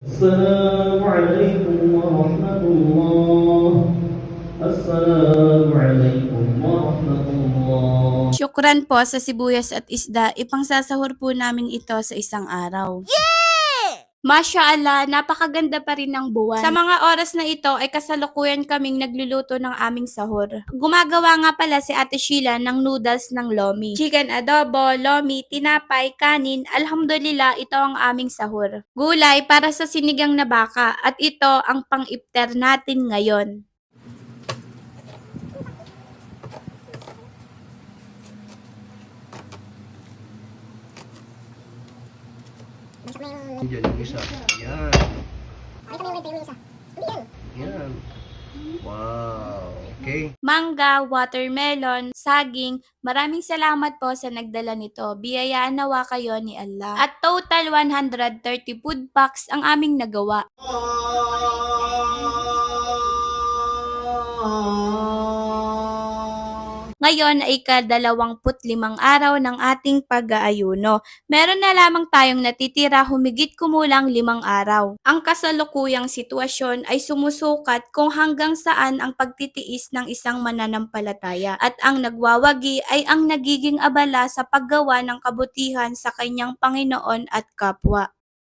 السلام عليكم ورحمة الله. السلام عليكم ورحمة الله. Syukran po sa sibuyas at isda, ipangsasahur po namin ito sa isang araw. Masya Allah, napakaganda pa rin ng buwan. Sa mga oras na ito ay kasalukuyan kaming nagluluto ng aming sahur. Gumagawa nga pala si Ate Sheila ng noodles ng lomi. Chicken adobo, lomi, tinapay, kanin, alhamdulillah ito ang aming sahur. Gulay para sa sinigang na baka at ito ang pang-iftar natin ngayon. Diyan yung isa. Yan. Yan. Wow. Okay. Mangga, watermelon, saging, maraming salamat po sa nagdala nito. Biyayaan nawa kayo ni Allah. At total 130 food packs ang aming nagawa. Ngayon ay ika-25 araw ng ating pag-aayuno. Meron na lamang tayong natitira humigit kumulang 5 araw. Ang kasalukuyang sitwasyon ay sumusukat kung hanggang saan ang pagtitiis ng isang mananampalataya at ang nagwawagi ay ang nagiging abala sa paggawa ng kabutihan sa kanyang Panginoon at kapwa.